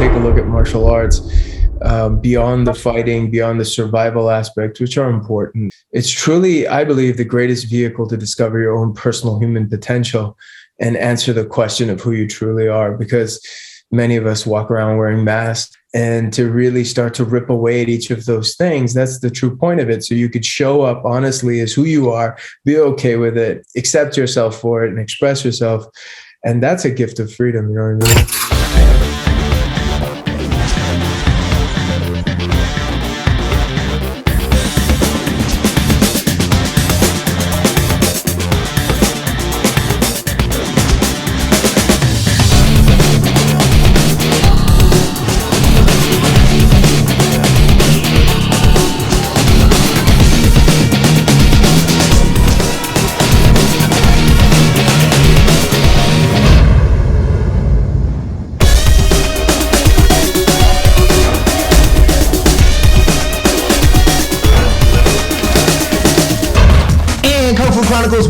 take a look at martial arts, beyond the fighting, beyond the survival aspects, which are important, it's truly, I believe, the greatest vehicle to discover your own personal human potential and answer the question of who you truly are. Because many of us walk around wearing masks, and to really start to rip away at each of those things, that's the true point of it. So you could show up honestly as who you are, be okay with it, accept yourself for it, and express yourself. And that's a gift of freedom, you know what I mean?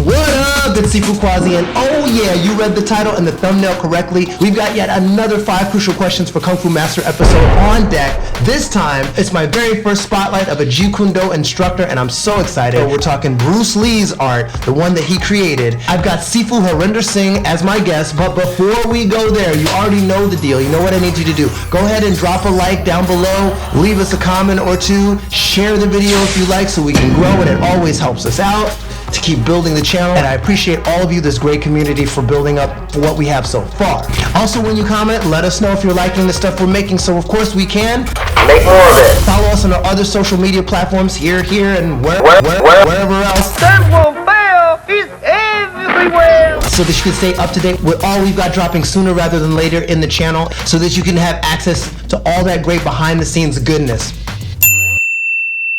What up? It's Sifu Quasi, and oh yeah, you read the title and the thumbnail correctly. We've got yet another 5 crucial questions for Kung Fu Master episode on deck. This time, it's my very first spotlight of a Jeet Kune Do instructor, and I'm so excited. We're talking Bruce Lee's art, the one that he created. I've got Sifu Harinder Singh as my guest, but before we go there, you already know the deal. You know what I need you to do. Go ahead and drop a like down below, leave us a comment or two, share the video if you like so we can grow, and it always helps us out to keep building the channel. And I appreciate all of you, this great community, for building up what we have so far. Also, when you comment, let us know if you're liking the stuff we're making, so of course we can make more of it. Follow us on our other social media platforms, here, and wherever else. That will fail. He's everywhere. So that you can stay up to date with all we've got dropping sooner rather than later in the channel, so that you can have access to all that great behind the scenes goodness.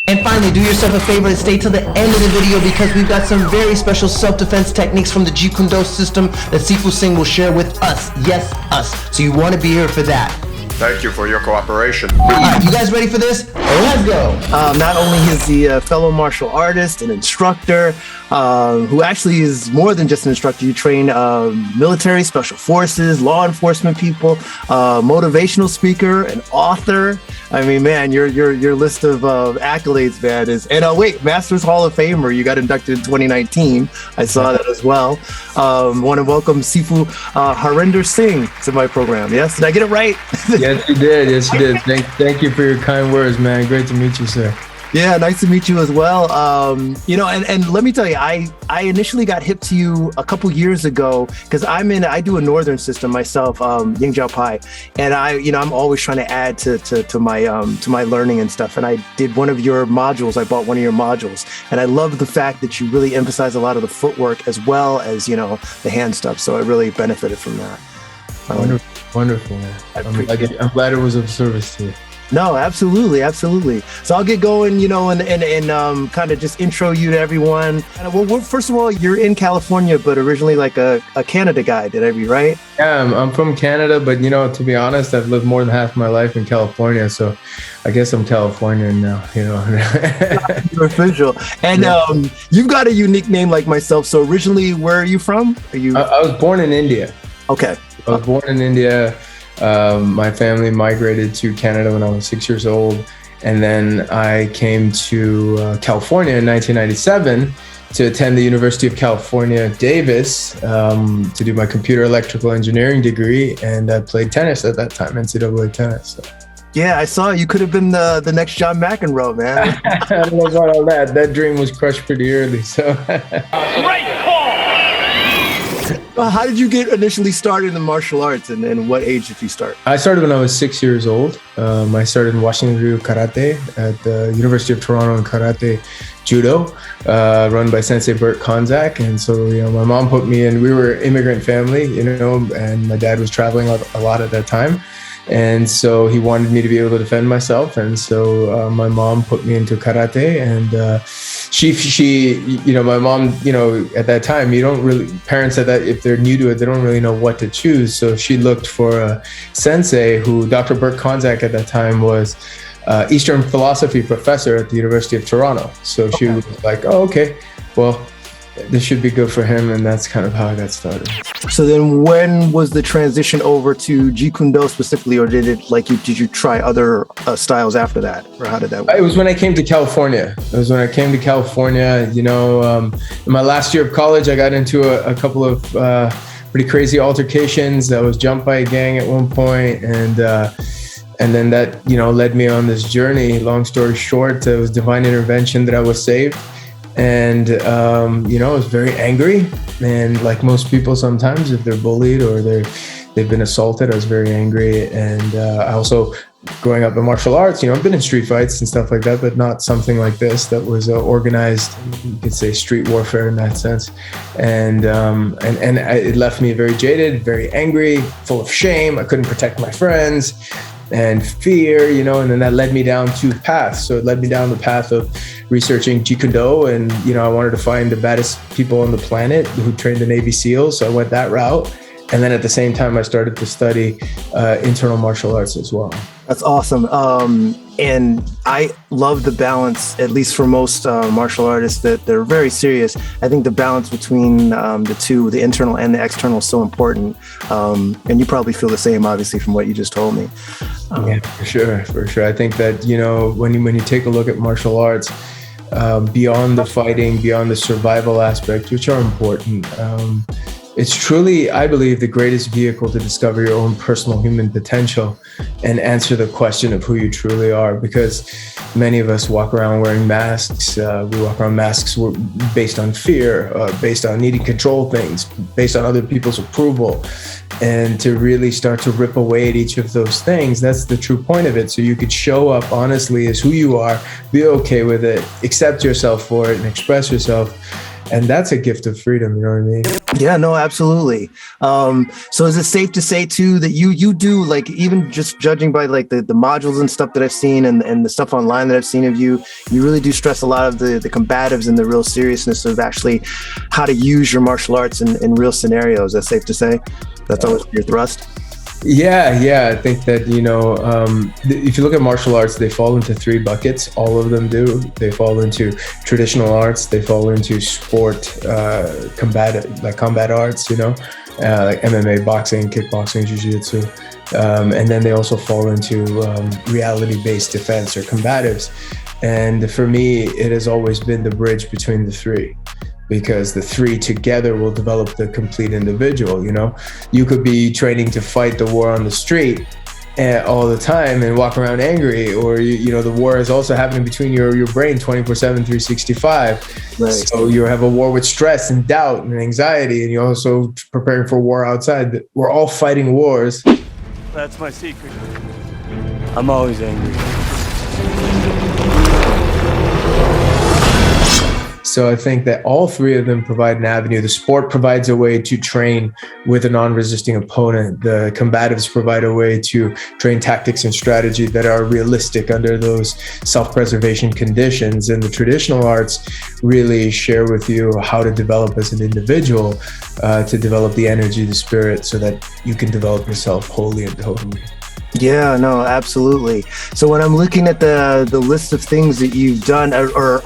And finally, do yourself a favor and stay till the end of the video, because we've got some very special self-defense techniques from the Jeet Kune Do system that Sifu Singh will share with us. Yes, us. So you want to be here for that. Thank you for your cooperation. Alright, you guys ready for this? Let's go. Not only is he a fellow martial artist, an instructor, who actually is more than just an instructor. You train military, special forces, law enforcement people, motivational speaker, an author. I mean, man, your list of accolades, man, is, and wait, Masters Hall of Famer. You got inducted in 2019. I saw that as well. Want to welcome Sifu Harinder Singh to my program. Yes, did I get it right? Yes, you did. Yes, you did. Thank you for your kind words, man. Great to meet you, sir. Yeah, nice to meet you as well. And let me tell you, I initially got hip to you a couple years ago because I do a northern system myself, Ying Jiao Pai, and I'm always trying to add to my learning and stuff. And I did one of your modules. I bought one of your modules, and I love the fact that you really emphasize a lot of the footwork as well as the hand stuff. So I really benefited from that. Wonderful. Man. I'm glad it was of service to you. No, absolutely. So I'll get going, and kind of just intro you to everyone. Well, first of all, you're in California, but originally like a Canada guy. Did I be right? Yeah, I'm from Canada, but to be honest, I've lived more than half my life in California, so I guess I'm Californian now. You're official, and you've got a unique name like myself. So originally, where are you from? I was born in India. Okay. I was born in India. My family migrated to Canada when I was 6 years old. And then I came to California in 1997 to attend the University of California, Davis, to do my computer electrical engineering degree. And I played tennis at that time, NCAA tennis. So. Yeah, I saw you could have been the next John McEnroe, man. I don't know about all that. That dream was crushed pretty early. So. Great call. How did you get initially started in martial arts, and what age did you start? I started when I was 6 years old. I started in Washington Ryu Karate at the University of Toronto in Karate Judo, run by Sensei Bert Konzak. And so, my mom put me in. We were an immigrant family, and my dad was traveling a lot at that time. And so he wanted me to be able to defend myself. And so my mom put me into karate, and my mom, at that time, parents at that, if they're new to it, they don't really know what to choose. So she looked for a sensei who Dr. Bert Konzak at that time was Eastern philosophy professor at the University of Toronto. So she was like, oh, okay, well, this should be good for him. And that's kind of how I got started. So then when was the transition over to Jeet Kune Do specifically, or did you try other styles after that, or how did that work? It was when I came to California. You know, in my last year of college, I got into a couple of pretty crazy altercations. I was jumped by a gang at one point, and then that, you know, led me on this journey. Long story short, it was divine intervention that I was saved. And, you know, I was very angry. And like most people, sometimes if they're bullied or they've been assaulted, I was very angry. And I also, growing up in martial arts, you know, I've been in street fights and stuff like that, but not something like this that was organized, you could say street warfare in that sense. And it left me very jaded, very angry, full of shame. I couldn't protect my friends. And fear, you know, and then that led me down two paths. So it led me down the path of researching Jeet Kune Do, and, you know, I wanted to find the baddest people on the planet who trained the Navy SEALs. So I went that route. And then at the same time, I started to study internal martial arts as well. That's awesome. And I love the balance, at least for most martial artists, that they're very serious. I think the balance between the two, the internal and the external, is so important. And you probably feel the same, obviously, from what you just told me. Yeah, for sure. I think that, you know, when you take a look at martial arts, beyond the fighting, beyond the survival aspect, which are important, it's truly, I believe, the greatest vehicle to discover your own personal human potential and answer the question of who you truly are. Because many of us walk around wearing masks. We walk around masks based on fear, based on needing to control things, based on other people's approval. And to really start to rip away at each of those things, that's the true point of it. So you could show up honestly as who you are, be okay with it, accept yourself for it, and express yourself. And that's a gift of freedom, you know what I mean? Yeah, no, absolutely. So is it safe to say too that you do, like, even just judging by like the modules and stuff that I've seen and the stuff online that I've seen of you really do stress a lot of the combatives and the real seriousness of actually how to use your martial arts in real scenarios. That's safe to say? That's always your thrust? Yeah. I think that, you know, if you look at martial arts, they fall into three buckets. All of them do. They fall into traditional arts. They fall into sport, combat arts, you know, like MMA, boxing, kickboxing, Jui Jitsu. And then they also fall into reality-based defense or combatives. And for me, it has always been the bridge between the three, because the three together will develop the complete individual. You know, you could be training to fight the war on the street all the time and walk around angry, or you know, the war is also happening between your brain 24/7, 365. Right. So you have a war with stress and doubt and anxiety, and you're also preparing for war outside. We're all fighting wars. That's my secret. I'm always angry. So I think that all three of them provide an avenue. The sport provides a way to train with a non-resisting opponent. The combatives provide a way to train tactics and strategy that are realistic under those self-preservation conditions. And the traditional arts really share with you how to develop as an individual, to develop the energy, the spirit, so that you can develop yourself wholly and totally. Yeah, no, absolutely. So when I'm looking at the list of things that you've done, or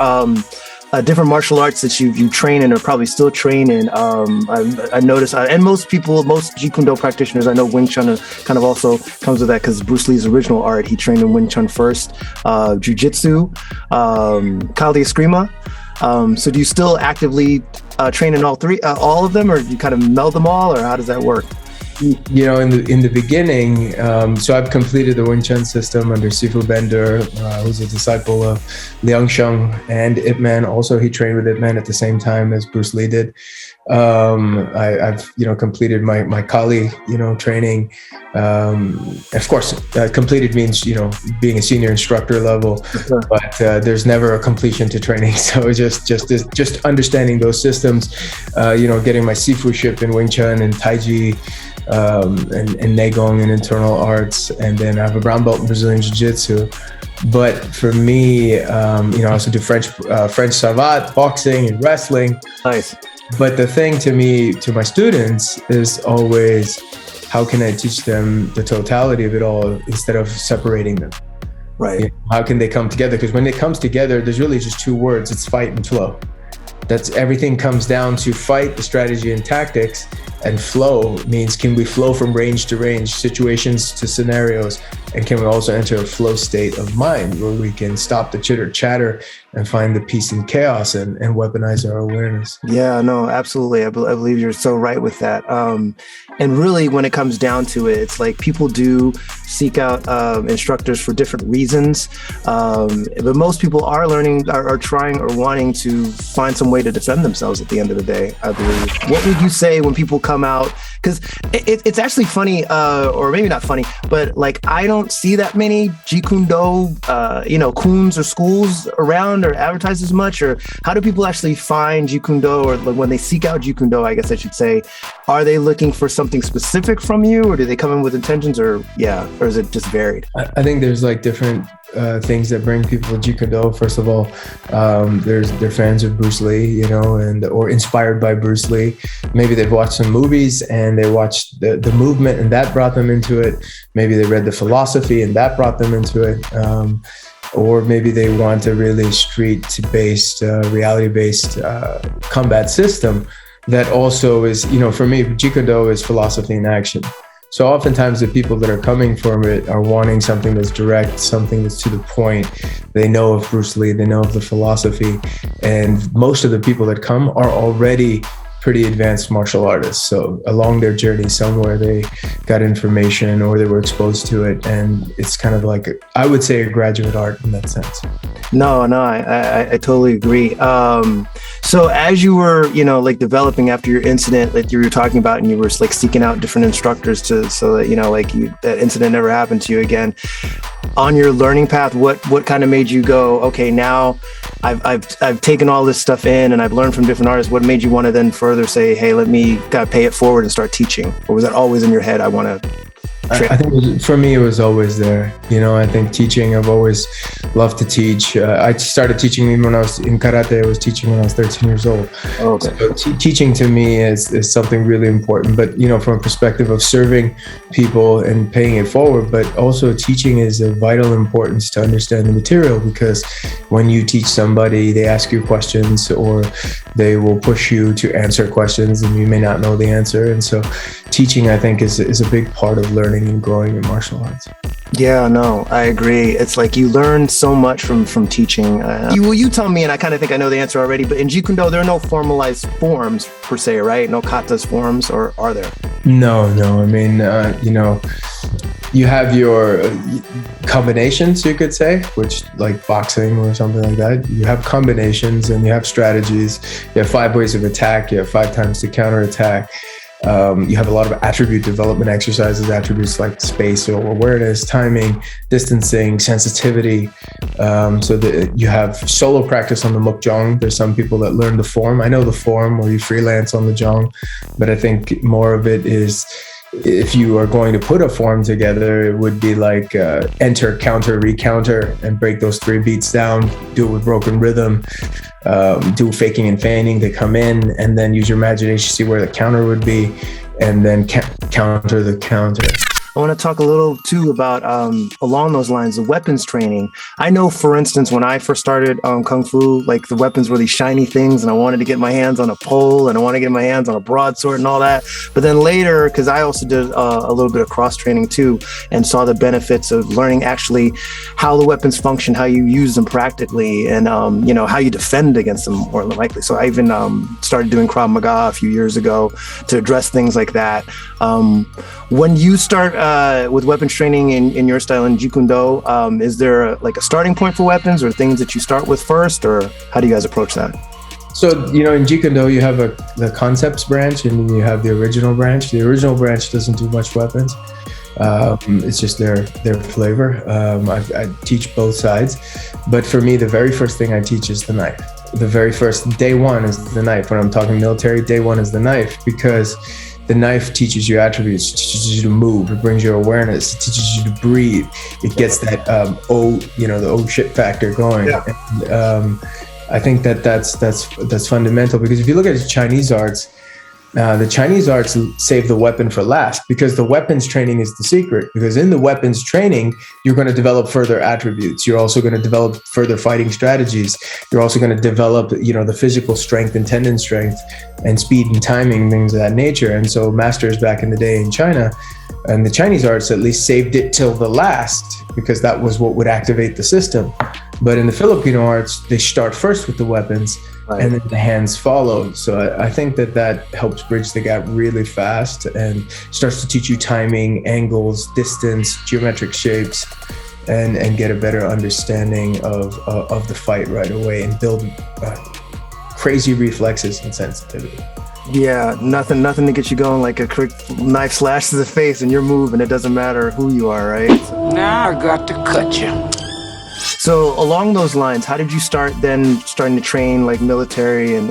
different martial arts that you train in or probably still train in, I noticed, and most Jeet Kune Do practitioners, I know Wing Chun kind of also comes with that, because Bruce Lee's original art, he trained in Wing Chun first, Jiu Jitsu, Kali Escrima. So do you still actively train in all of them, or do you kind of meld them all, or how does that work? You know, in the beginning, so I've completed the Wing Chun system under Sifu Bender, who's a disciple of Liang Sheng and Ip Man. Also, he trained with Ip Man at the same time as Bruce Lee did. I've completed my Kali training. Of course, completed means being a senior instructor level, but there's never a completion to training. So just understanding those systems, getting my Sifu ship in Wing Chun and Taiji, and Neigong and internal arts, and then I have a brown belt in Brazilian Jiu-Jitsu. But for me, I also do French Savate, boxing and wrestling. Nice. But the thing to my students is always, how can I teach them the totality of it all instead of separating them? Right. How can they come together? Because when it comes together, there's really just two words. It's fight and flow. That's everything comes down to fight, the strategy and tactics, and flow means can we flow from range to range, situations to scenarios, and can we also enter a flow state of mind where we can stop the chitter chatter and find the peace and chaos and weaponize our awareness. Yeah, no, absolutely. I believe you're so right with that. And really, when it comes down to it, it's like people do seek out instructors for different reasons. But most people are trying or wanting to find some way to defend themselves at the end of the day, I believe. What would you say when people come out? Because it's actually funny, or maybe not funny, but like I don't see that many Jeet Kune Do, kuns or schools around or advertised as much. Or how do people actually find Jeet Kune Do, or when they seek out Jeet Kune Do, I guess I should say, are they looking for something specific from you, or do they come in with intentions, or is it just varied? I think there's like different things that bring people to Jeet Kune Do. First of all, they're fans of Bruce Lee, or inspired by Bruce Lee. Maybe they've watched some movies and they watched the movement and that brought them into it. Maybe they read the philosophy and that brought them into it. Or maybe they want a really street-based, reality-based combat system that also is, for me, Jeet Kune Do is philosophy in action. So oftentimes the people that are coming from it are wanting something that's direct, something that's to the point. They know of Bruce Lee, they know of the philosophy, and most of the people that come are already pretty advanced martial artists. So along their journey somewhere, they got information or they were exposed to it. And it's kind of like, I would say, a graduate art in that sense. No, I totally agree. So as you were, developing after your incident that you were talking about, and you were like seeking out different instructors so that, that incident never happened to you again, on your learning path, what kind of made you go, okay, now I've taken all this stuff in and I've learned from different artists. What made you want to then further say, hey, let me pay it forward and start teaching? Or was that always in your head? I think for me, it was always there. I think teaching, I've always loved to teach. I started teaching even when I was in karate. I was teaching when I was 13 years old. Oh, okay. So teaching to me is something really important. But, from a perspective of serving people and paying it forward, but also teaching is of vital importance to understand the material, because when you teach somebody, they ask you questions or they will push you to answer questions and you may not know the answer. And so teaching, I think, is a big part of learning and growing in martial arts. Yeah, no, I agree. It's like you learn so much from teaching. You tell me, and I kind of think I know the answer already, but in Jeet Kune Do, there are no formalized forms per se, right? No katas forms, or are there? No. I mean, you have your combinations, you could say, which like boxing or something like that. You have combinations and you have strategies. You have 5 ways of attack. You have 5 times to counterattack. You have a lot of attribute development exercises, attributes like space or awareness, timing, distancing, sensitivity. So that you have solo practice on the mukjong. There's some people that learn the form. I know the form where you freelance on the jong, but I think more of it is, if you are going to put a form together, it would be like enter, counter, recounter, and break those 3 beats down, do it with broken rhythm. Do faking and feigning, they come in and then use your imagination, see where the counter would be, and then counter the counter. I want to talk a little too about along those lines, the weapons training. I know, for instance, when I first started Kung Fu, like the weapons were these shiny things and I wanted to get my hands on a pole and I wanted to get my hands on a broadsword and all that. But then later, because I also did a little bit of cross training too, and saw the benefits of learning actually how the weapons function, how you use them practically, and how you defend against them more than likely. So I even started doing Krav Maga a few years ago to address things like that. When you start with weapons training in your style in Jeet Kune Do, is there a starting point for weapons or things that you start with first, or how do you guys approach that? So, in Jeet Kune Do, you have the concepts branch and you have the original branch. The original branch doesn't do much weapons. It's just their flavor. I teach both sides. But for me, the very first thing I teach is the knife. The very first, day one is the knife. When I'm talking military, day one is the knife, because the knife teaches you attributes, teaches you to move, it brings you awareness, it teaches you to breathe, it gets that the oh shit factor going. Yeah. And, I think that's fundamental, because if you look at Chinese arts, The Chinese arts save the weapon for last, because the weapons training is the secret. Because in the weapons training, you're going to develop further attributes. You're also going to develop further fighting strategies. You're also going to develop, the physical strength and tendon strength and speed and timing, things of that nature. And so masters back in the day in China and the Chinese arts at least saved it till the last, because that was what would activate the system. But in the Filipino arts, they start first with the weapons, right, and then the hands follow. So I think that helps bridge the gap really fast and starts to teach you timing, angles, distance, geometric shapes, and get a better understanding of the fight right away, and build crazy reflexes and sensitivity. Yeah, nothing to get you going like a quick knife slash to the face and you're moving. It doesn't matter who you are, right? Now I got to cut you. So along those lines, how did you starting to train like military and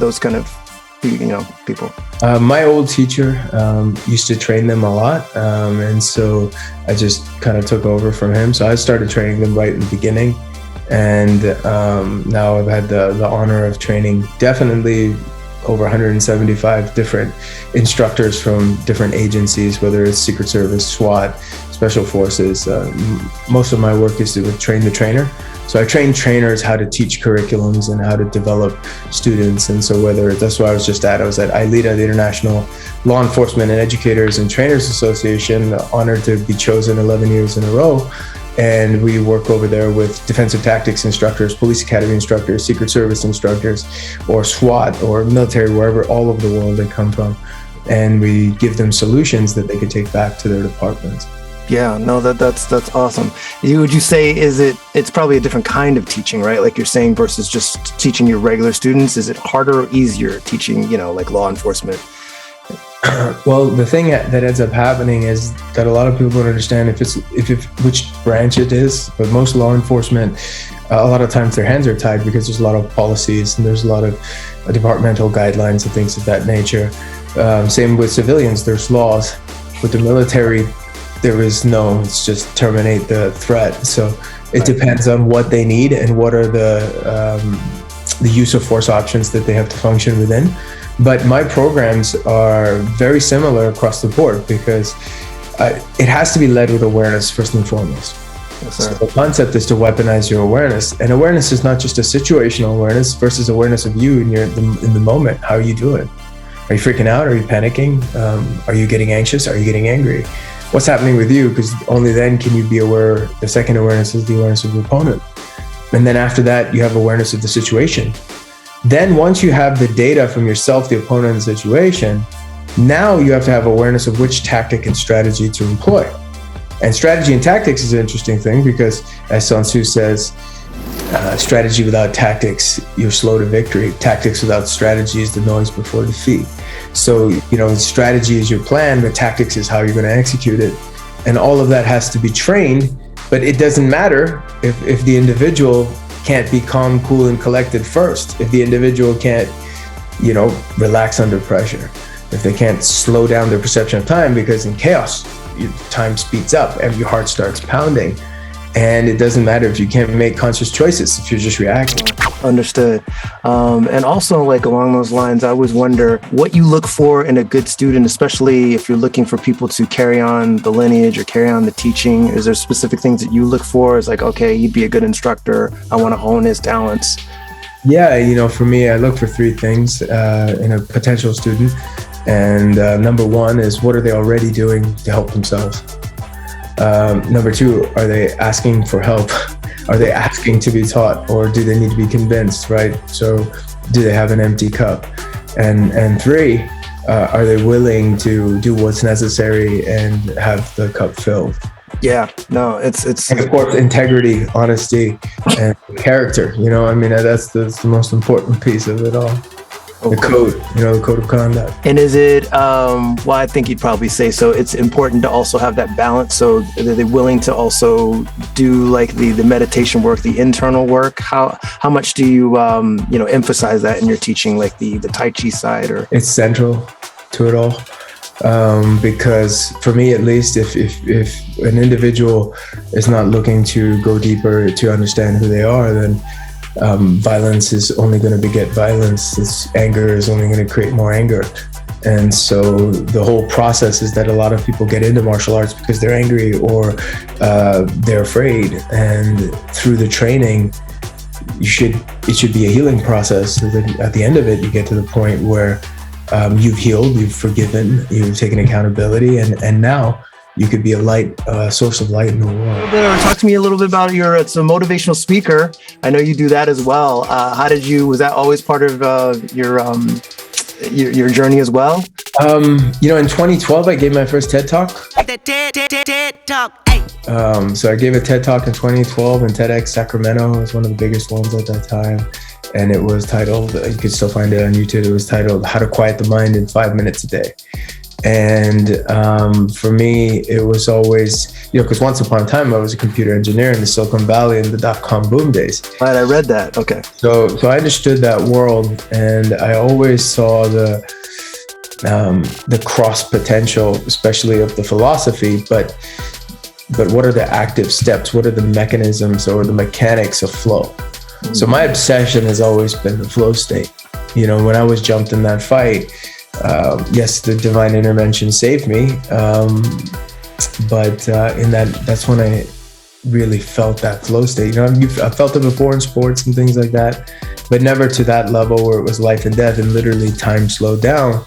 those kind of people? My old teacher used to train them a lot, and so I just kind of took over from him. So I started training them right in the beginning, and now I've had the honor of training definitely over 175 different instructors from different agencies, whether it's Secret Service, SWAT, Special Forces. Most of my work is to train the trainer. So I train trainers how to teach curriculums and how to develop students. And so that's why I was at ILETA, the International Law Enforcement and Educators and Trainers Association, honored to be chosen 11 years in a row. And we work over there with defensive tactics instructors, police academy instructors, Secret Service instructors, or SWAT or military, wherever all over the world they come from. And we give them solutions that they can take back to their departments. Yeah, no, that's awesome. Would you say it's probably a different kind of teaching, right? Like you're saying, versus just teaching your regular students. Is it harder or easier teaching, like law enforcement? Well, the thing that ends up happening is that a lot of people don't understand which branch it is. But most law enforcement, a lot of times their hands are tied because there's a lot of policies and there's a lot of departmental guidelines and things of that nature. Same with civilians, there's laws. With the military, it's just terminate the threat. So it depends on what they need and what are the use of force options that they have to function within. But my programs are very similar across the board because it has to be led with awareness first and foremost. Yes, so the concept is to weaponize your awareness, and awareness is not just a situational awareness versus awareness of you in the moment. How are you doing? Are you freaking out? Are you panicking? Are you getting anxious? Are you getting angry? What's happening with you? Because only then can you be aware. The second awareness is the awareness of your opponent. And then after that, you have awareness of the situation. Then once you have the data from yourself, the opponent, and the situation, now you have to have awareness of which tactic and strategy to employ. And strategy and tactics is an interesting thing because, as Sun Tzu says, strategy without tactics, you're slow to victory. Tactics without strategy is the noise before defeat. So, strategy is your plan, but tactics is how you're going to execute it. And all of that has to be trained, but it doesn't matter if the individual can't be calm, cool, and collected first. If the individual can't, relax under pressure. If they can't slow down their perception of time, because in chaos, time speeds up and your heart starts pounding. And it doesn't matter if you can't make conscious choices, if you're just reacting. Understood. And also, like along those lines, I always wonder what you look for in a good student, especially if you're looking for people to carry on the lineage or carry on the teaching. Is there specific things that you look for? It's like, okay, he'd be a good instructor. I want to hone his talents. Yeah, for me, I look for three things in a potential student. And number one is, what are they already doing to help themselves? Number two, are they asking for help? Are they asking to be taught, or do they need to be convinced, right? So do they have an empty cup? And three, are they willing to do what's necessary and have the cup filled? Yeah, no, it's and of course, integrity, honesty, and character. That's the most important piece of it all. The code, the code of conduct. And is it, I think you'd probably say so, it's important to also have that balance. So are they willing to also do like the meditation work, the internal work? How much do you, emphasize that in your teaching, like the Tai Chi side? Or it's central to it all. Because for me, at least, if an individual is not looking to go deeper to understand who they are, then violence is only going to beget violence. This anger is only going to create more anger. And so the whole process is that a lot of people get into martial arts because they're angry or they're afraid. And through the training, it should be a healing process. So that at the end of it, you get to the point where you've healed, you've forgiven, you've taken accountability, and now you could be a source of light in the world. Talk to me a little bit about it's a motivational speaker. I know you do that as well. Was that always part of your journey as well? In 2012, I gave my first TED Talk. TED Talk, hey. So I gave a TED Talk in 2012 in TEDx Sacramento. It was one of the biggest ones at that time. And it was titled, you could still find it on YouTube, it was titled How to Quiet the Mind in 5 Minutes a Day. And for me, it was always, because once upon a time, I was a computer engineer in the Silicon Valley in the dot-com boom days. Right, I read that. Okay. So I understood that world, and I always saw the cross potential, especially of the philosophy, but what are the active steps? What are the mechanisms or the mechanics of flow? Mm-hmm. So my obsession has always been the flow state. When I was jumped in that fight, yes, the divine intervention saved me. But that's when I really felt that flow state. I felt it before in sports and things like that, but never to that level where it was life and death and literally time slowed down.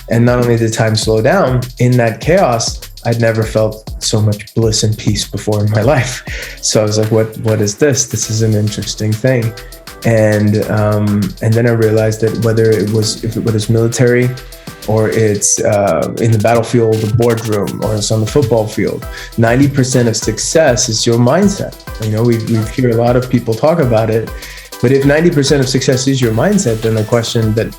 And not only did time slow down, in that chaos, I'd never felt so much bliss and peace before in my life. So I was like, what is this? This is an interesting thing. And then I realized that whether it was military or it's in the battlefield, the boardroom, or it's on the football field, 90% of success is your mindset. We hear a lot of people talk about it, but if 90% of success is your mindset, then the question that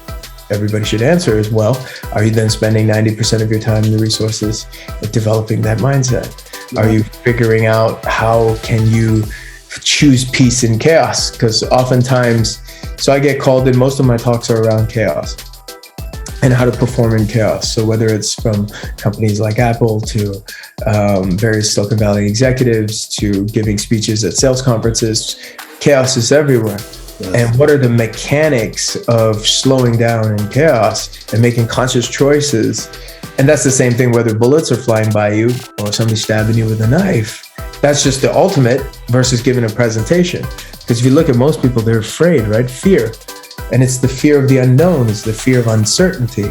everybody should answer is, well, are you then spending 90% of your time and the resources developing that mindset? Are you figuring out how can you choose peace in chaos? Because oftentimes, so I get called in, most of my talks are around chaos and how to perform in chaos. So whether it's from companies like Apple to various Silicon Valley executives to giving speeches at sales conferences, chaos is everywhere. Yes. And what are the mechanics of slowing down in chaos and making conscious choices? And that's the same thing whether bullets are flying by you or somebody stabbing you with a knife. That's just the ultimate versus giving a presentation. Because if you look at most people, they're afraid, right? Fear. And it's the fear of the unknown. It's the fear of uncertainty.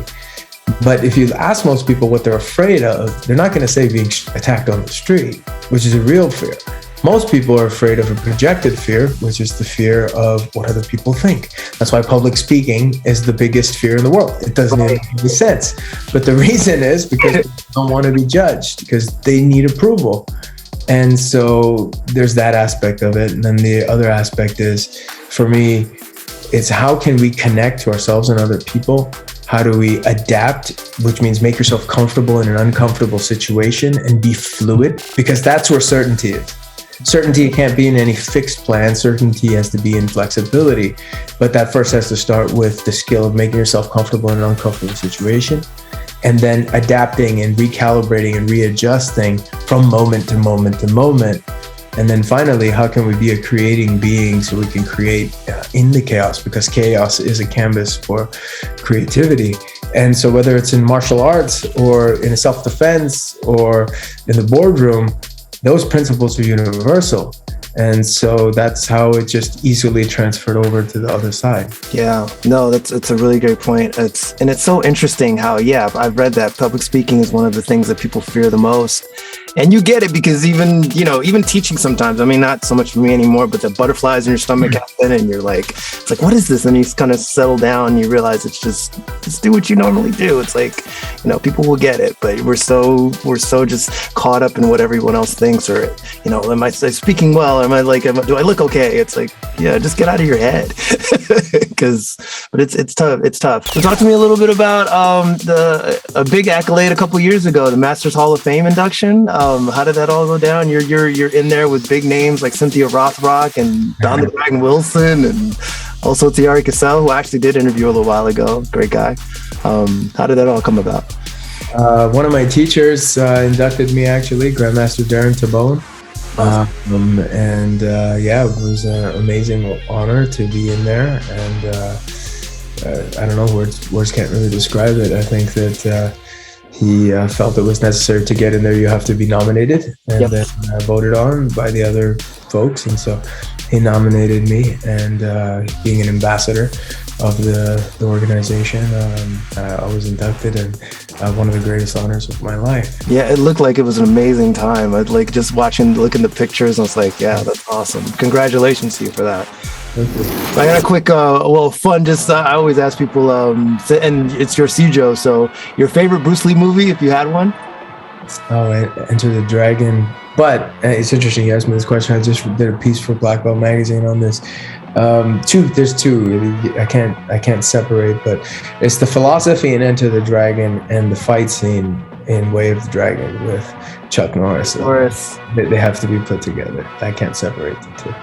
But if you ask most people what they're afraid of, they're not going to say being attacked on the street, which is a real fear. Most people are afraid of a projected fear, which is the fear of what other people think. That's why public speaking is the biggest fear in the world. It doesn't make any sense. But the reason is because they don't want to be judged, because they need approval. And so there's that aspect of it. And then the other aspect is, for me, it's how can we connect to ourselves and other people? How do we adapt, which means make yourself comfortable in an uncomfortable situation and be fluid? Because that's where certainty is. Certainty can't be in any fixed plan. Certainty has to be in flexibility. But that first has to start with the skill of making yourself comfortable in an uncomfortable situation, and then adapting and recalibrating and readjusting from moment to moment to moment. And then finally, how can we be a creating being so we can create in the chaos? Because chaos is a canvas for creativity. And so whether it's in martial arts or in a self-defense or in the boardroom, those principles are universal. And so that's how it just easily transferred over to the other side. Yeah, no, it's a really great point. It's so interesting how, I've read that public speaking is one of the things that people fear the most. And you get it because even teaching sometimes, I mean, not so much for me anymore, but the butterflies in your stomach happen and you're like, it's like, what is this? And you kind of settle down and you realize it's just do what you normally do. It's like, people will get it, but we're so just caught up in what everyone else thinks, or, am I speaking well? Do I look okay? It's like, just get out of your head. But it's tough. It's tough. So talk to me a little bit about a big accolade a couple years ago, the Masters Hall of Fame induction. How did that all go down? You're in there with big names like Cynthia Rothrock and Don the Dragon Wilson, and also Thierry Cassell, who I actually did interview a little while ago. Great guy. How did that all come about? One of my teachers inducted me, actually, Grandmaster Darren Tabone. Yeah, it was an amazing honor to be in there. And I don't know, words can't really describe it. I think that he felt it was necessary to get in there. You have to be nominated, and then voted on by the other folks. And so he nominated me, and being an ambassador of the organization, I was inducted, and one of the greatest honors of my life. Yeah, it looked like it was an amazing time. I'd like just looking at the pictures, I was like, yeah, that's awesome. Congratulations to you for that. I got a quick, fun. I always ask people, and it's your Sijo. So, your favorite Bruce Lee movie, if you had one? Oh, Enter the Dragon. But it's interesting you asked me this question. I just did a piece for Black Belt Magazine on this. There's two. Really, I can't separate, but it's the philosophy in Enter the Dragon and the fight scene in Way of the Dragon with Chuck Norris. They have to be put together. I can't separate the two.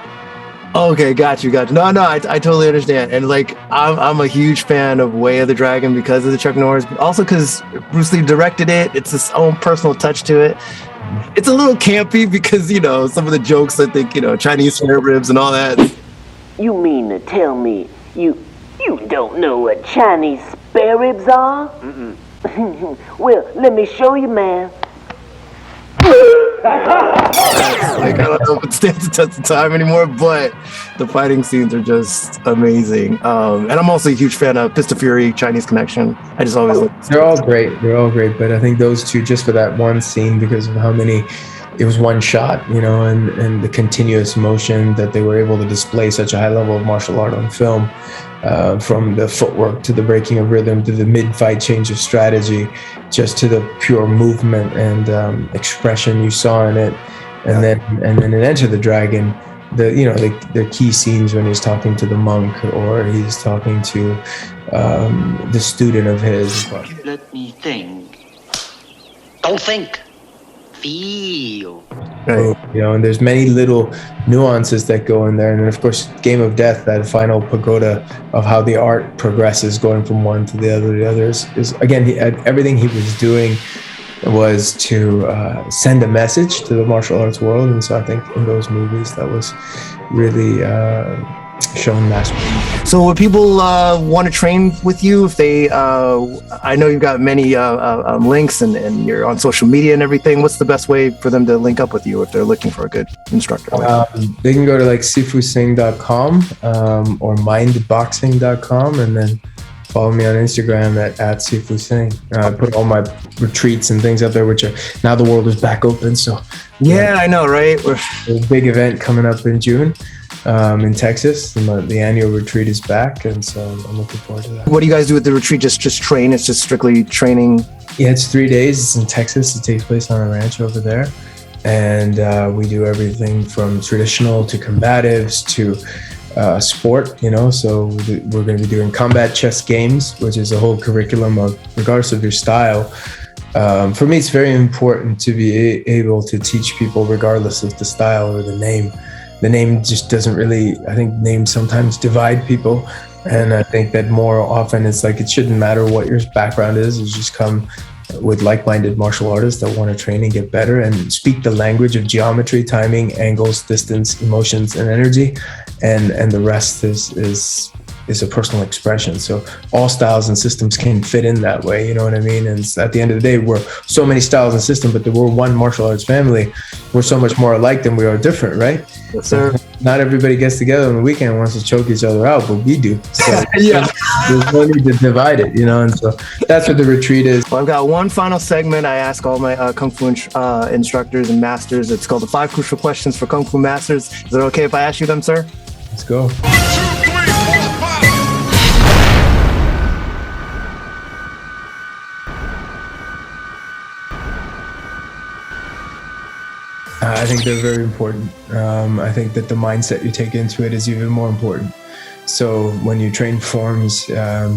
Okay, got you. No, I totally understand. And like, I'm a huge fan of Way of the Dragon because of the Chuck Norris, but also because Bruce Lee directed it. It's his own personal touch to it. It's a little campy because, some of the jokes, I think, Chinese spare ribs and all that. You mean to tell me you don't know what Chinese spare ribs are? Well, let me show you, man. Like, I don't know if it stands the test of time anymore, but the fighting scenes are just amazing. And I'm also a huge fan of Fist of Fury, Chinese Connection. I just always They're all great, but I think those two, just for that one scene, because of how many, it was one shot, and the continuous motion that they were able to display such a high level of martial art on film, from the footwork to the breaking of rhythm to the mid-fight change of strategy, just to the pure movement and expression you saw in it. And then in Enter the Dragon, the key scenes when he's talking to the monk or he's talking to the student of his. Let me think. Don't think. Feel. Right. And there's many little nuances that go in there. And then, of course, Game of Death, that final pagoda of how the art progresses going from one to the other. The other is again, everything he was doing was to send a message to the martial arts world. And so I think in those movies, that was really shown mastery. So would people want to train with you if they, I know you've got many links and you're on social media and everything. What's the best way for them to link up with you if they're looking for a good instructor? They can go to sifusing.com or mindboxing.com, and then follow me on Instagram at Sifu Singh. I put all my retreats and things up there, which are now the world is back open. So yeah, I know, right? There's a big event coming up in June. In Texas, and the annual retreat is back, and so I'm looking forward to that. What do you guys do with the retreat? Just train? It's just strictly training? Yeah, it's 3 days. It's in Texas. It takes place on a ranch over there, and we do everything from traditional to combatives to sport. So we're going to be doing combat chess games, which is a whole curriculum of, regardless of your style. For me, it's very important to be able to teach people, regardless of the style or the name. The name just doesn't really, I think names sometimes divide people. And I think that more often it's like, it shouldn't matter what your background is. You just come with like-minded martial artists that want to train and get better and speak the language of geometry, timing, angles, distance, emotions, and energy. And the rest is a personal expression. So all styles and systems can fit in that way, you know what I mean? And at the end of the day, we're so many styles and systems, but we're one martial arts family. We're so much more alike than we are different, right? Yes, sir. Not everybody gets together on the weekend and wants to choke each other out, but we do. So yeah. There's no need to divide it, and so that's what the retreat is. Well, I've got one final segment I ask all my Kung Fu instructors and masters. It's called the 5 Crucial Questions for Kung Fu Masters. Is it okay if I ask you them, sir? Let's go. I think they're very important. I think that the mindset you take into it is even more important. So when you train forms, I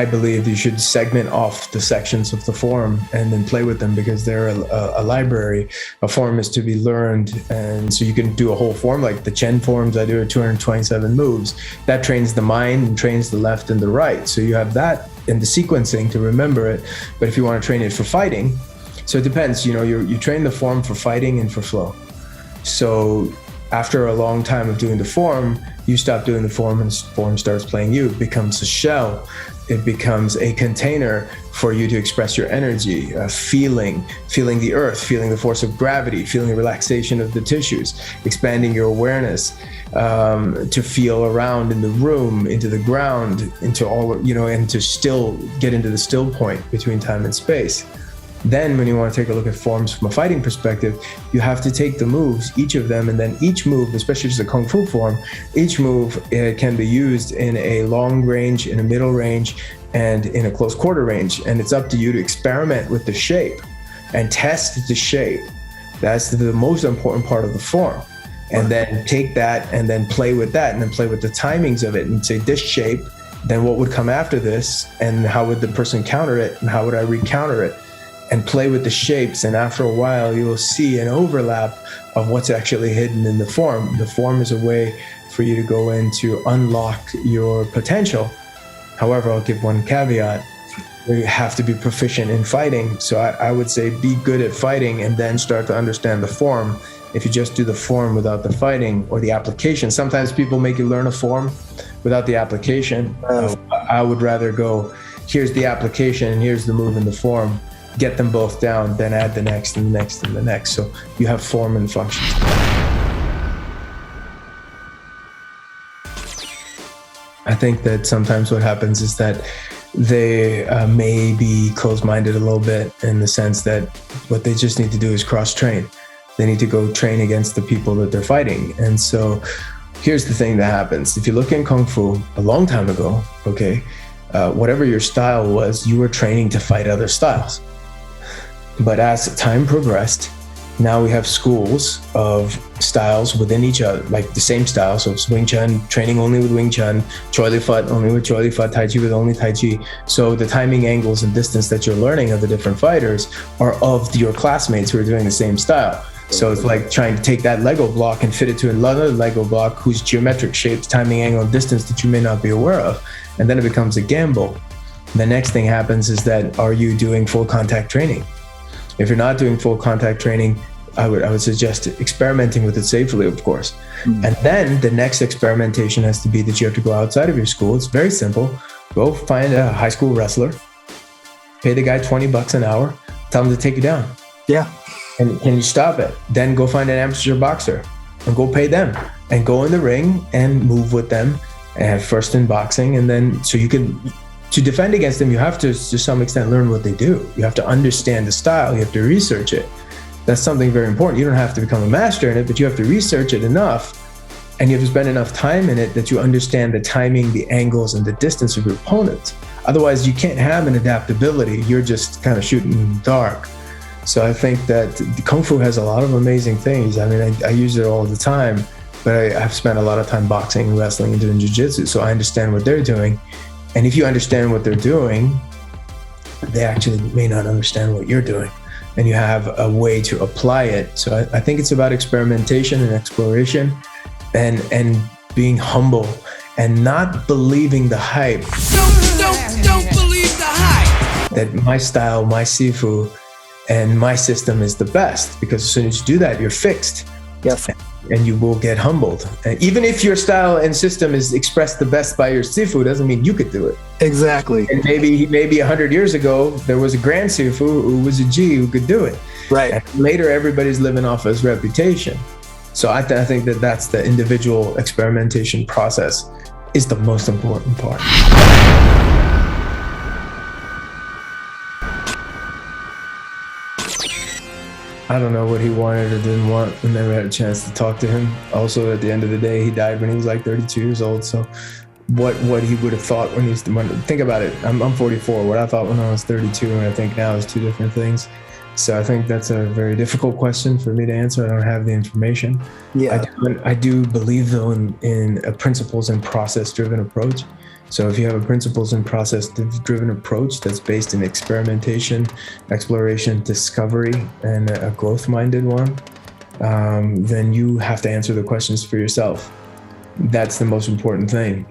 believe you should segment off the sections of the form and then play with them, because they're a library. A form is to be learned, and so you can do a whole form, like the Chen forms I do are 227 moves. That trains the mind and trains the left and the right. So you have that in the sequencing to remember it. But if you want to train it for fighting, So it depends, you train the form for fighting and for flow. So after a long time of doing the form, you stop doing the form and the form starts playing you. It becomes a shell. It becomes a container for you to express your energy, feeling the earth, feeling the force of gravity, feeling the relaxation of the tissues, expanding your awareness, to feel around in the room, into the ground, into all, and to still get into the still point between time and space. Then when you want to take a look at forms from a fighting perspective, you have to take the moves, each of them, and then each move, especially just a Kung Fu form, each move can be used in a long range, in a middle range, and in a close quarter range. And it's up to you to experiment with the shape and test the shape. That's the most important part of the form. And then take that and then play with that and then play with the timings of it and say this shape, then what would come after this, and how would the person counter it, and how would I re-counter it? And play with the shapes, and after a while you will see an overlap of what's actually hidden in the form. The form is a way for you to go in to unlock your potential. However, I'll give one caveat. You have to be proficient in fighting. So I would say be good at fighting and then start to understand the form. If you just do the form without the fighting or the application, sometimes people make you learn a form without the application. I would rather go, here's the application and here's the move in the form. Get them both down, then add the next and the next and the next. So you have form and function. I think that sometimes what happens is that they may be closed-minded a little bit, in the sense that what they just need to do is cross-train. They need to go train against the people that they're fighting. And so here's the thing that happens. If you look in Kung Fu a long time ago, whatever your style was, you were training to fight other styles. But as time progressed, now we have schools of styles within each other, like the same style. So it's Wing Chun, training only with Wing Chun, Choi Li Fut only with Choi Li Fut, Tai Chi with only Tai Chi. So the timing, angles, and distance that you're learning of the different fighters are of your classmates who are doing the same style. So it's like trying to take that Lego block and fit it to another Lego block whose geometric shapes, timing, angle, and distance that you may not be aware of. And then it becomes a gamble. The next thing happens is that, are you doing full contact training? If you're not doing full contact training, I would suggest experimenting with it safely, of course. Mm-hmm. And then the next experimentation has to be that you have to go outside of your school. It's very simple. Go find a high school wrestler, pay the guy $20 an hour, tell him to take you down. Yeah. And can you stop it? Then go find an amateur boxer and go pay them and go in the ring and move with them, and first in boxing. And then so you can, to defend against them, you have to some extent learn what they do. You have to understand the style. You have to research it. That's something very important. You don't have to become a master in it, but you have to research it enough, and you have to spend enough time in it that you understand the timing, the angles, and the distance of your opponent. Otherwise, you can't have an adaptability. You're just kind of shooting in the dark. So I think that Kung Fu has a lot of amazing things. I mean, I use it all the time, but I've spent a lot of time boxing and wrestling and doing Jui Jitsu, so I understand what they're doing. And if you understand what they're doing, they actually may not understand what you're doing, and you have a way to apply it. So I think it's about experimentation and exploration, and being humble and not believing the hype. Don't believe the hype. That my style, my Sifu, and my system is the best, because as soon as you do that, you're fixed. Yes. And you will get humbled. And even if your style and system is expressed the best by your Sifu, doesn't mean you could do it. Exactly. And maybe 100 years ago, there was a grand Sifu who was a G who could do it. Right. And later, everybody's living off his reputation. So I think that that's the individual experimentation process is the most important part. I don't know what he wanted or didn't want. I never had a chance to talk to him. Also, at the end of the day, he died when he was like 32 years old. So what he would have thought when think about it. I'm 44. What I thought when I was 32 and I think now is two different things. So I think that's a very difficult question for me to answer. I don't have the information. Yeah. I do believe, though, in a principles and process-driven approach. So if you have a principles and process-driven approach that's based in experimentation, exploration, discovery, and a growth-minded one, then you have to answer the questions for yourself. That's the most important thing.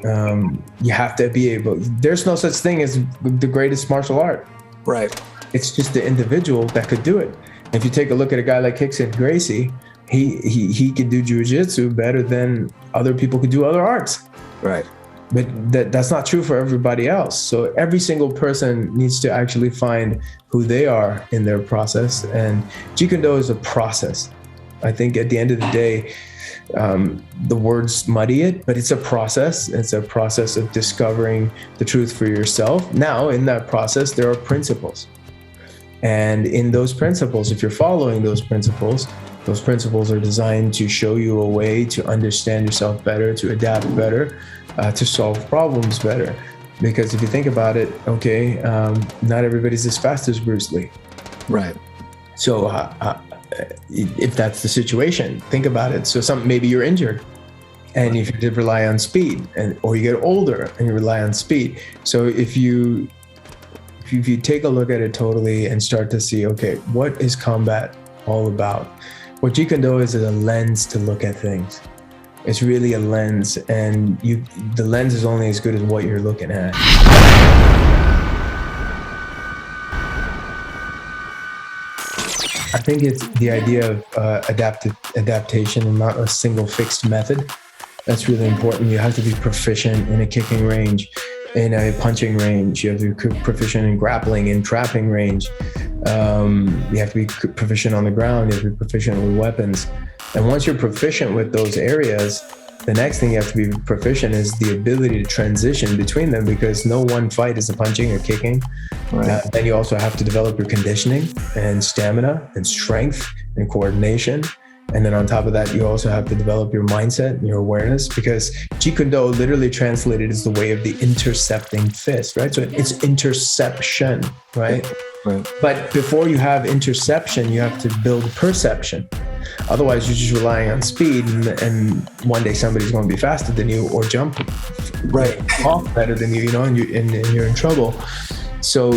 You have to be able, there's no such thing as the greatest martial art. Right. It's just the individual that could do it. If you take a look at a guy like Rickson Gracie, he could do jiu-jitsu better than other people could do other arts. Right. But that's not true for everybody else. So every single person needs to actually find who they are in their process. And Jeet Kune Do is a process. I think at the end of the day, the words muddy it, but it's a process. It's a process of discovering the truth for yourself. Now, in that process, there are principles. And in those principles, if you're following those principles are designed to show you a way to understand yourself better, to adapt better, to solve problems better. Because if you think about it, okay, not everybody's as fast as Bruce Lee. Right. So if that's the situation, think about it. So maybe you're injured and you have to rely on speed, or you get older and you rely on speed. So if you take a look at it totally and start to see, okay, what is combat all about? What Jeet Kune Do is a lens to look at things. It's really a lens, and the lens is only as good as what you're looking at. I think it's the idea of adaptation and not a single fixed method. That's really important. You have to be proficient in a kicking range, in a punching range. You have to be proficient in grappling, in trapping range. You have to be proficient on the ground. You have to be proficient with weapons. And once you're proficient with those areas, the next thing you have to be proficient is the ability to transition between them, because no one fight is a punching or kicking. Right. Then you also have to develop your conditioning and stamina and strength and coordination. And then on top of that, you also have to develop your mindset and your awareness, because Jeet Kune Do literally translated is the way of the intercepting fist, right? So it's interception, right? Right. But before you have interception, you have to build perception. Otherwise, you're just relying on speed, and one day somebody's going to be faster than you or jump off better than you, and you're in trouble. So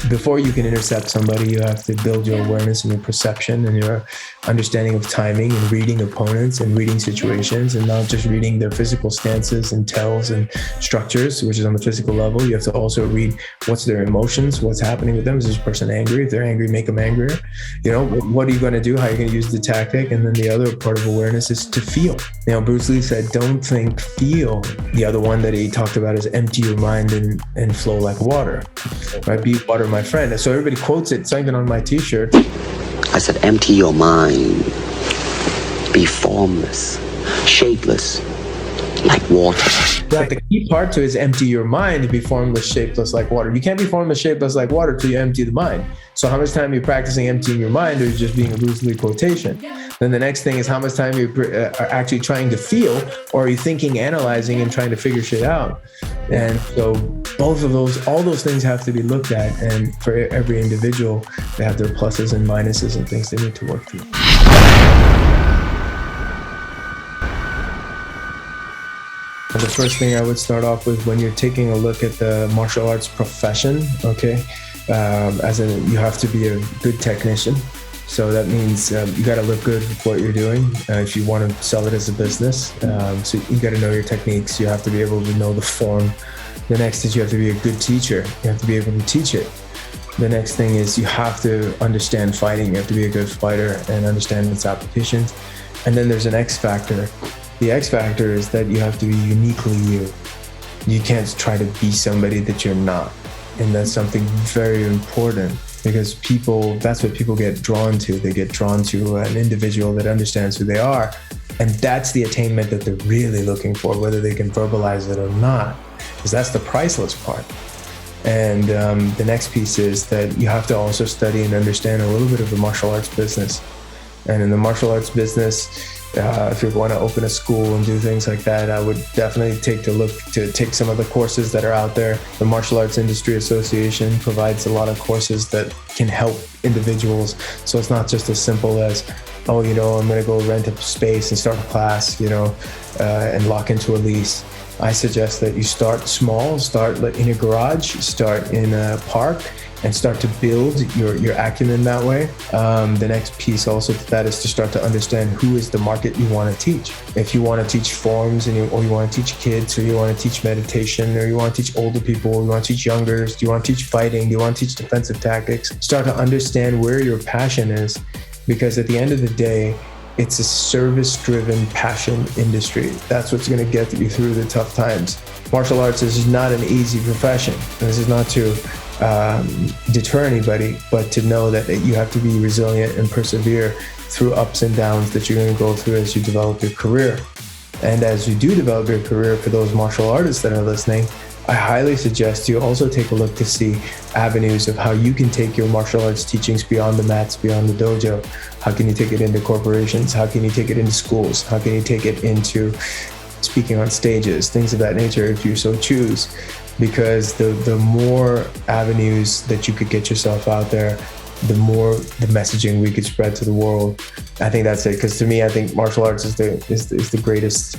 before you can intercept somebody, you have to build your awareness and your perception and your understanding of timing and reading opponents and reading situations, and not just reading their physical stances and tells and structures, which is on the physical level. You have to also read what's their emotions, what's happening with them. Is this person angry? If they're angry, make them angrier. What are you going to do? How are you going to use the tactic? And then the other part of awareness is to feel. Bruce Lee said, don't think, feel. The other one that he talked about is empty your mind and flow like water. Right? Be water, my friend. So everybody quotes it. It's not even on my t-shirt. I said, empty your mind. Be formless, shapeless, like water. But the key part to it is empty your mind to be formless, shapeless like water. You can't be formless, shapeless like water till you empty the mind. So how much time are you practicing emptying your mind, or is just being a Bruce Lee quotation? Then the next thing is how much time you are actually trying to feel, or are you thinking, analyzing, and trying to figure shit out? And so both of those, all those things have to be looked at. And for every individual, they have their pluses and minuses and things they need to work through. The first thing I would start off with, when you're taking a look at the martial arts profession, okay, you have to be a good technician. So that means you got to look good with what you're doing if you want to sell it as a business. So you got to know your techniques. You have to be able to know the form. The next is you have to be a good teacher. You have to be able to teach it. The next thing is you have to understand fighting. You have to be a good fighter and understand its applications. And then there's an X factor. The X factor is that you have to be uniquely you. You can't try to be somebody that you're not. And that's something very important, because that's what people get drawn to. They get drawn to an individual that understands who they are. And that's the attainment that they're really looking for, whether they can verbalize it or not, because that's the priceless part. And the next piece is that you have to also study and understand a little bit of the martial arts business. And in the martial arts business, if you're going to open a school and do things like that, I would definitely take some of the courses that are out there. The Martial Arts Industry Association provides a lot of courses that can help individuals. So it's not just as simple as, I'm going to go rent a space and start a class, and lock into a lease. I suggest that you start small, start in a garage, start in a park, and start to build your acumen that way. The next piece also to that is to start to understand who is the market you want to teach. If you want to teach forms or you want to teach kids, or you want to teach meditation, or you want to teach older people, or you want to teach youngers, do you want to teach fighting, do you want to teach defensive tactics? Start to understand where your passion is, because at the end of the day, it's a service-driven passion industry. That's what's going to get you through the tough times. Martial arts is not an easy profession. This is not to deter anybody, but to know that you have to be resilient and persevere through ups and downs that you're going to go through as you develop your career. And as you do develop your career, for those martial artists that are listening, I highly suggest you also take a look to see avenues of how you can take your martial arts teachings beyond the mats, beyond the dojo. How can you take it into corporations? How can you take it into schools? How can you take it into speaking on stages, things of that nature, if you so choose? Because the more avenues that you could get yourself out there, the more the messaging we could spread to the world. I think that's it. Because to me, I think martial arts is the greatest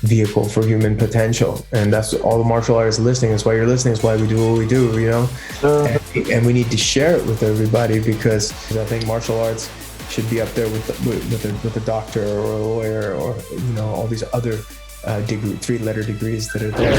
vehicle for human potential, and that's all the martial artists listening. That's why you're listening. That's why we do what we do. You know, and we need to share it with everybody, because I think martial arts should be up there with a doctor or a lawyer, or all these other three-letter degrees that are there.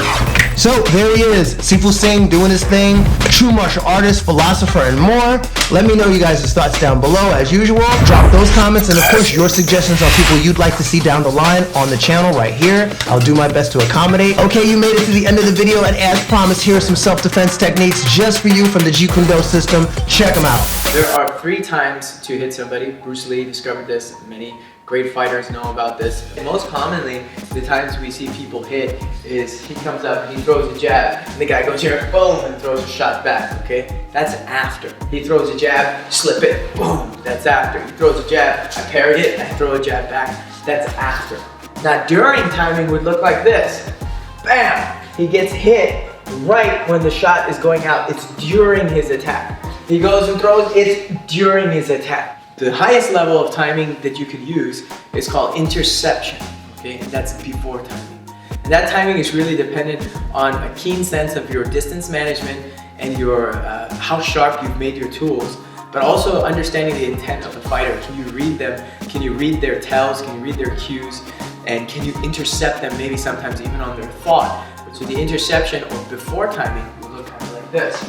So there he is, Sifu Singh, doing his thing, a true martial artist, philosopher, and more. Let me know you guys' thoughts down below as usual. Drop those comments and of course your suggestions on people you'd like to see down the line on the channel right here. I'll do my best to accommodate. Okay, you made it to the end of the video, and as promised, here are some self-defense techniques just for you from the Jeet Kune Do system. Check them out. There are 3 times to hit somebody. Bruce Lee discovered this. Many great fighters know about this. And most commonly, the times we see people hit is he comes up and he throws a jab, and the guy goes here, boom, and throws a shot back, okay? That's after. He throws a jab, slip it, boom, that's after. He throws a jab, I parry it, I throw a jab back, that's after. Now during timing would look like this. Bam! He gets hit right when the shot is going out. It's during his attack. He goes and throws, it's during his attack. The highest level of timing that you could use is called interception, okay? And that's before timing. And that timing is really dependent on a keen sense of your distance management and your how sharp you've made your tools, but also understanding the intent of the fighter. Can you read them? Can you read their tells? Can you read their cues? And can you intercept them, maybe sometimes even on their thought? So the interception or before timing will look kind of like this.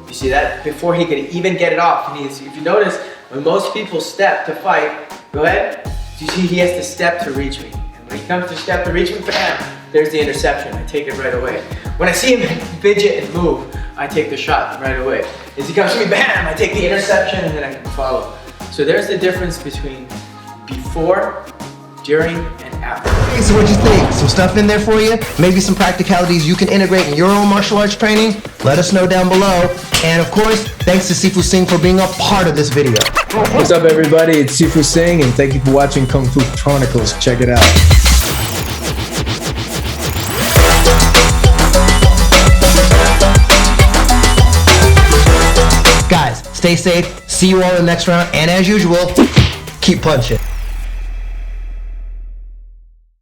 You see that? Before he could even get it off. If you notice, when most people step to fight, go ahead. You see he has to step to reach me. And when he comes to step to reach me, bam, there's the interception. I take it right away. When I see him fidget and move, I take the shot right away. As he comes to me, bam, I take the interception, and then I can follow. So there's the difference between before, during, and after. Hey, so what'd you think? Some stuff in there for you? Maybe some practicalities you can integrate in your own martial arts training? Let us know down below. And of course, thanks to Sifu Singh for being a part of this video. What's up, everybody? It's Sifu Singh, and thank you for watching Kung Fu Chronicles. Check it out. Guys, stay safe. See you all in the next round. And as usual, keep punching.